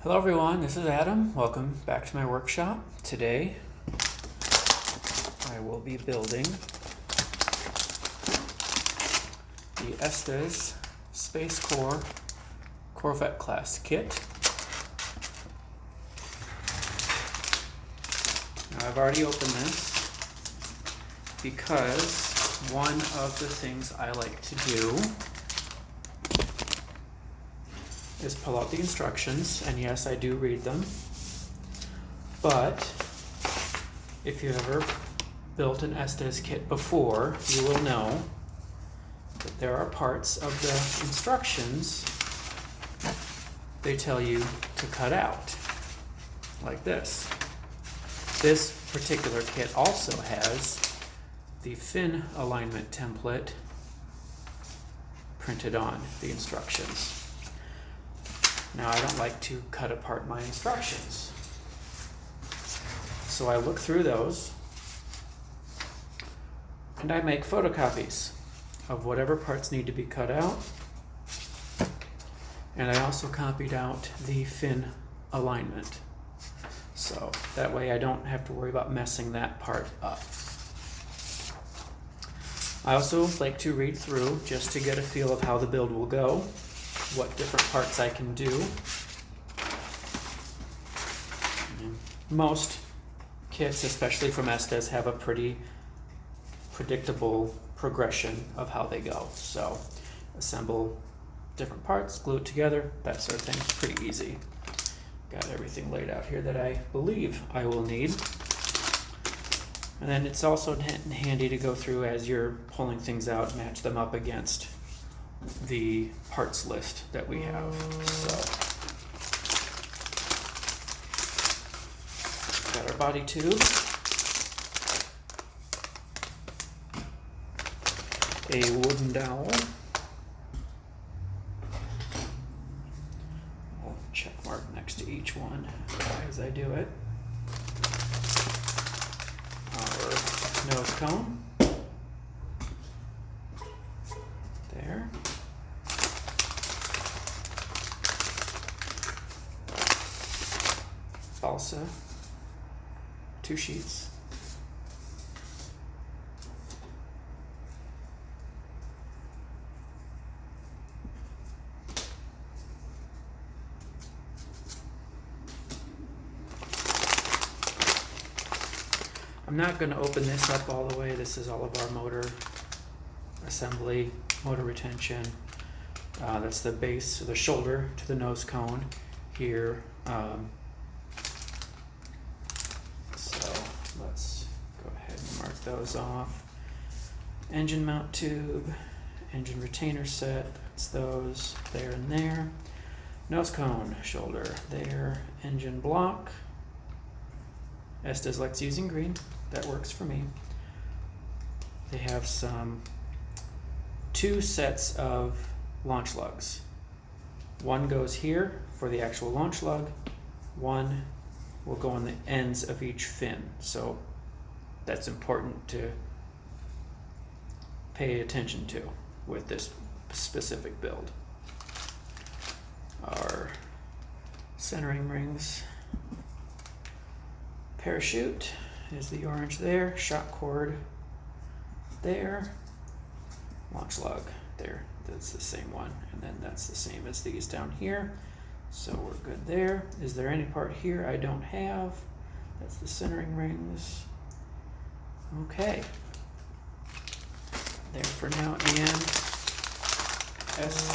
Hello everyone, this is Adam. Welcome back to my workshop. Today I will be building the Estes Space Corps Corvette class kit. Now I've already opened this because one of the things I like to do is pull out the instructions, and yes, I do read them, but if you've ever built an Estes kit before, you will know that there are parts of the instructions they tell you to cut out, like this. This particular kit also has the fin alignment template printed on the instructions. Now, I don't like to cut apart my instructions, so I look through those and I make photocopies of whatever parts need to be cut out, and I also copied out the fin alignment, so that way I don't have to worry about messing that part up. I also like to read through just to get a feel of how the build will go, what different parts I can do. Most kits, especially from Estes, have a pretty predictable progression of how they go. So assemble different parts, glue it together, that sort of thing. It's pretty easy. Got everything laid out here that I believe I will need. And then it's also handy to go through as you're pulling things out, match them up against the parts list that we have. So got our body tube, a wooden dowel, I'll check mark next to each one as I do it, our nose cone, there, balsa, 2 sheets, I'm not going to open this up all the way. This is all of our motor assembly, motor retention. That's the base, the shoulder to the nose cone here. So let's go ahead and mark those off. Engine mount tube, engine retainer set, that's those there and there. Nose cone, shoulder there, engine block. Estes likes using green, that works for me. They have 2 sets of launch lugs. One goes here for the actual launch lug, one will go on the ends of each fin. So that's important to pay attention to with this specific build. Our centering rings, parachute is the orange there, shock cord there, launch lug there, that's the same one, and then that's the same as these down here, so we're good there. Is there any part here I don't have? That's the centering rings. Okay, there for now, and that's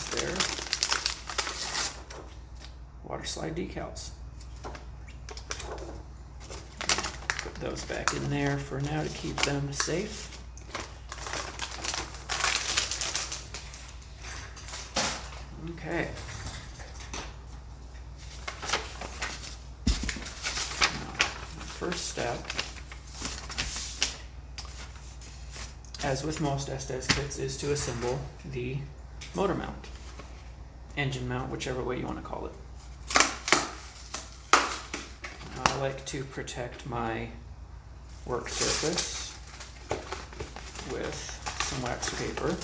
there, water slide decals. Put those back in there for now to keep them safe. Okay. Now, the first step, as with most Estes kits, is to assemble the motor mount, engine mount, whichever way you want to call it. I like to protect my work surface with some wax paper.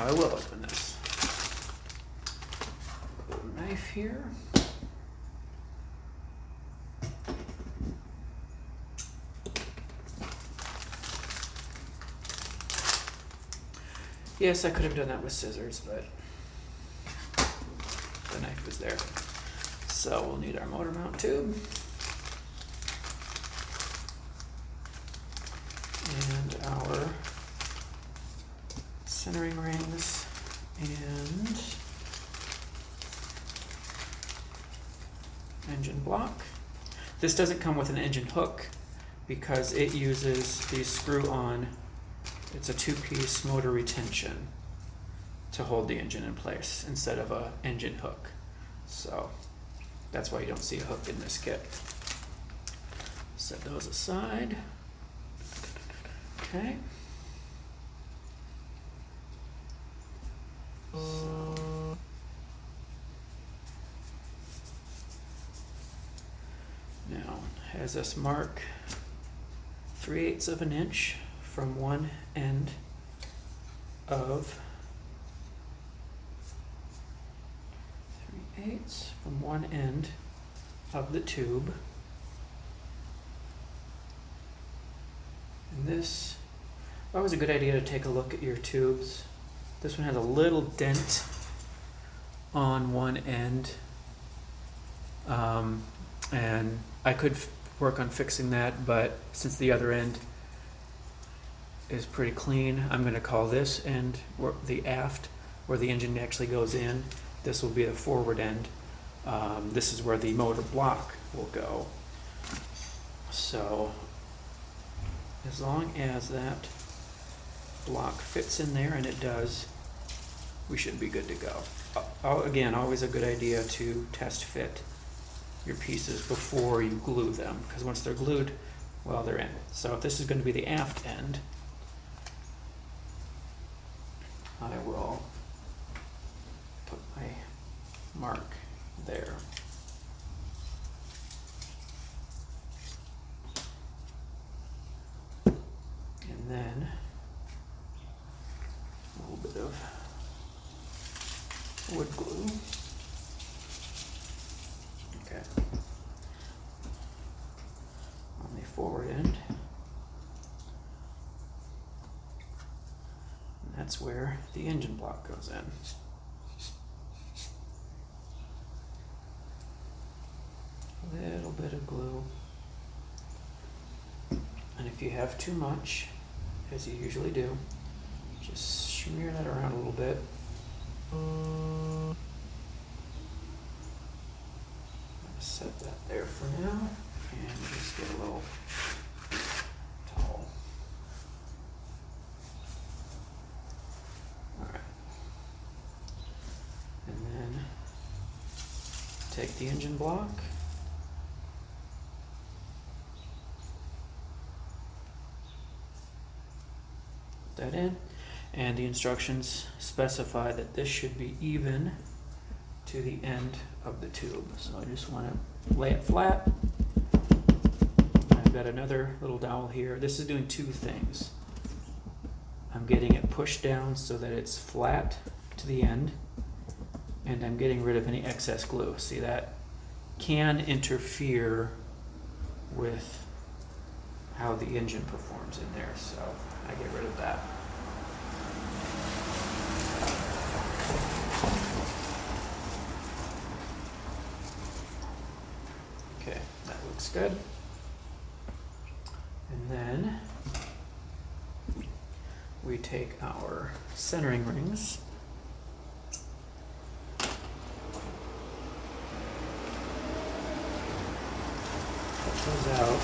I will open this. Little knife here. Yes, I could have done that with scissors, but the knife was there. So we'll need our motor mount tube. And our centering rings and engine block. This doesn't come with an engine hook because it uses the screw-on. It's a two-piece motor retention to hold the engine in place instead of a engine hook. So that's why you don't see a hook in this kit. Set those aside. Okay. Now, has us mark 3/8 of an inch from one end of 3/8 from one end of the tube. And this, always a good idea to take a look at your tubes. This one has a little dent on one end, and I could work on fixing that, but since the other end is pretty clean, I'm going to call this end the aft, where the engine actually goes in. This will be the forward end. This is where the motor block will go. So as long as that block fits in there, and it does, we should be good to go. Again, always a good idea to test fit your pieces before you glue them, because once they're glued, well, they're in. So if this is going to be the aft end, I will put my mark there. And then a little bit of wood glue. Okay. On the forward end. And that's where the engine block goes in. A little bit of glue. And if you have too much, as you usually do, just smear that around a little bit. Set that there for now, and just get a little towel. Alright. And then take the engine block. Put that in. And the instructions specify that this should be even to the end of the tube. So I just want to lay it flat. I've got another little dowel here. This is doing two things. I'm getting it pushed down so that it's flat to the end, and I'm getting rid of any excess glue. See, that can interfere with how the engine performs in there, so I get rid of that. Okay, that looks good. And then we take our centering rings, cut those out.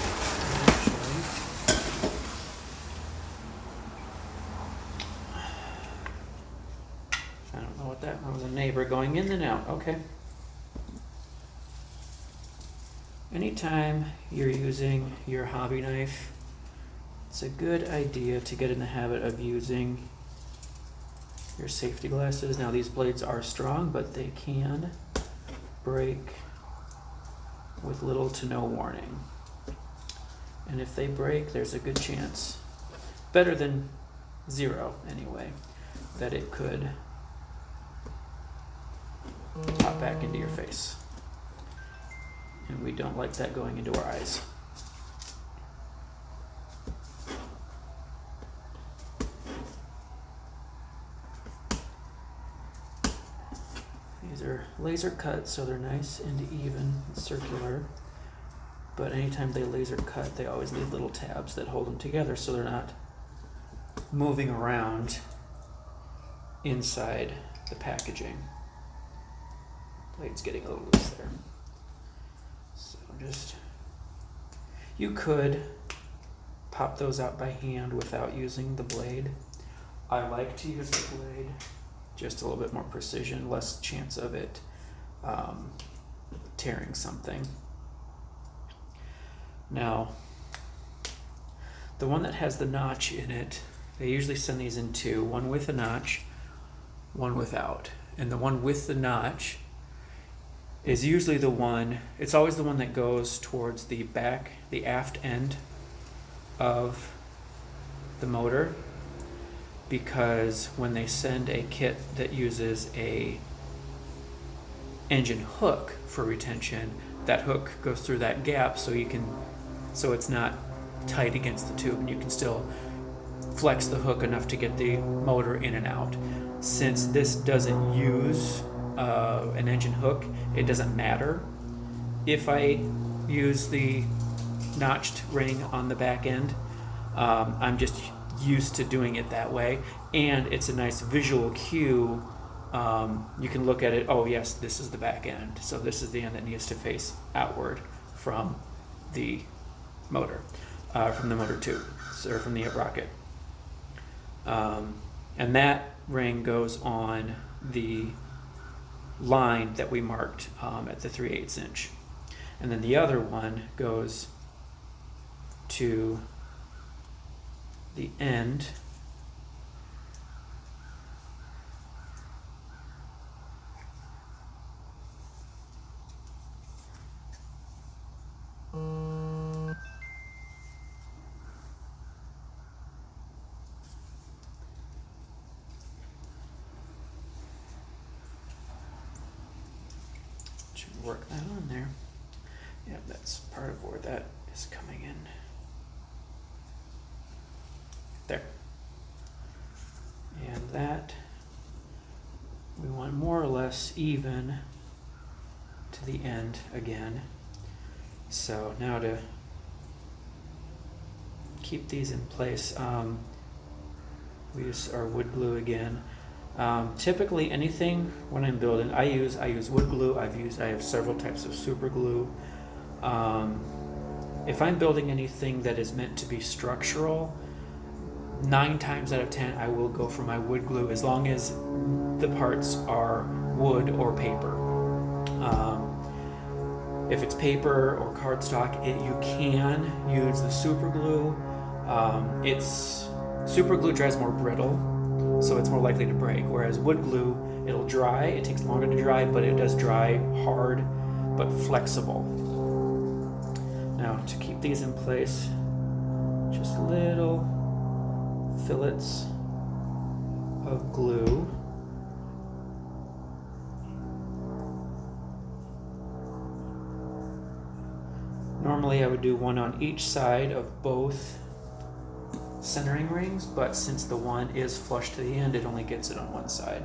I don't know what that one was, a neighbor going in and out. Okay. Anytime you're using your hobby knife, it's a good idea to get in the habit of using your safety glasses. Now, these blades are strong, but they can break with little to no warning. And if they break, there's a good chance, better than zero anyway, that it could pop back into your face. And we don't like that going into our eyes. These are laser cut, so they're nice and even and circular. But anytime they laser cut, they always leave little tabs that hold them together so they're not moving around inside the packaging. Blade's getting a little loose there. So you could pop those out by hand without using the blade. I like to use the blade, just a little bit more precision, less chance of it tearing something. Now, the one that has the notch in it, they usually send these in two, one with a notch, one without. And the one with the notch is usually the one, it's always the one that goes towards the back, the aft end of the motor, because when they send a kit that uses a engine hook for retention, that hook goes through that gap so it's not tight against the tube, and you can still flex the hook enough to get the motor in and out. Since this doesn't use an engine hook, it doesn't matter if I use the notched ring on the back end. I'm just used to doing it that way, and it's a nice visual cue. You can look at it, oh yes, this is the back end, so this is the end that needs to face outward from the motor, from the motor tube, or from the rocket. And that ring goes on the line that we marked at the 3/8 inch. And then the other one goes to the end work that on there. Yeah, that's part of where that is coming in. There. And that we want more or less even to the end again. So now to keep these in place, we use our wood glue again. Typically anything when I'm building, I use wood glue. I have several types of super glue. If I'm building anything that is meant to be structural, 9 times out of 10 I will go for my wood glue, as long as the parts are wood or paper. If it's paper or cardstock, you can use the super glue. Super glue dries more brittle, so it's more likely to break, whereas wood glue, it'll dry, it takes longer to dry, but it does dry hard but flexible. Now to keep these in place, just little fillets of glue. Normally I would do one on each side of both centering rings, but since the one is flush to the end, it only gets it on one side.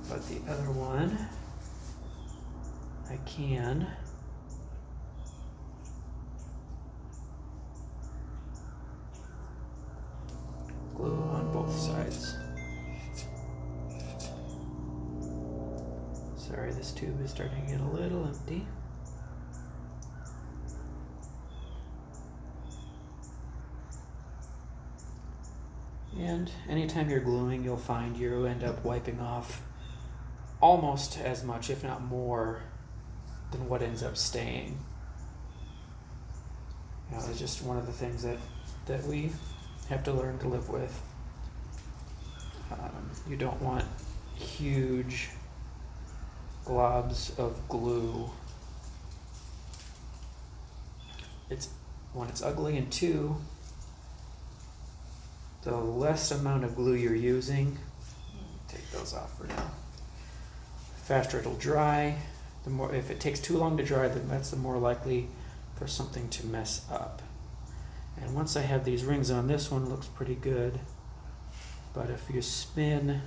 But the other one, I can glue on both sides. Sorry, this tube is starting to get a little empty. And anytime you're gluing, you'll find you end up wiping off almost as much, if not more, than what ends up staying. You know, it's just one of the things that we have to learn to live with. You don't want huge globs of glue. It's one, it's ugly, and two, the less amount of glue you're using, take those off for now. The faster it'll dry. The more, if it takes too long to dry, then that's the more likely for something to mess up. And once I have these rings on, this one looks pretty good. But if you spin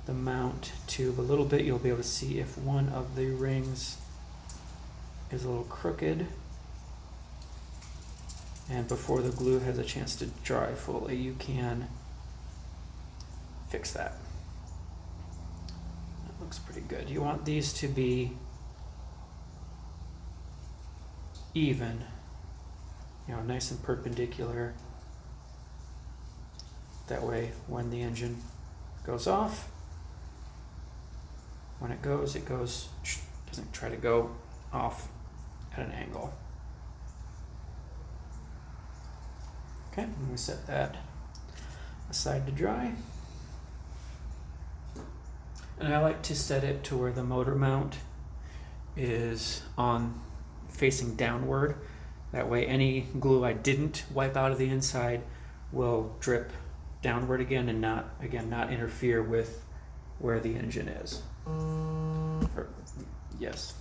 the mount tube a little bit, you'll be able to see if one of the rings is a little crooked. And before the glue has a chance to dry fully, you can fix that. That looks pretty good. You want these to be even, you know, nice and perpendicular. That way, when the engine goes off, when it goes, doesn't try to go off at an angle. Okay, I'm going to set that aside to dry. And I like to set it to where the motor mount is on facing downward. That way any glue I didn't wipe out of the inside will drip downward again and not interfere with where the engine is. Yes.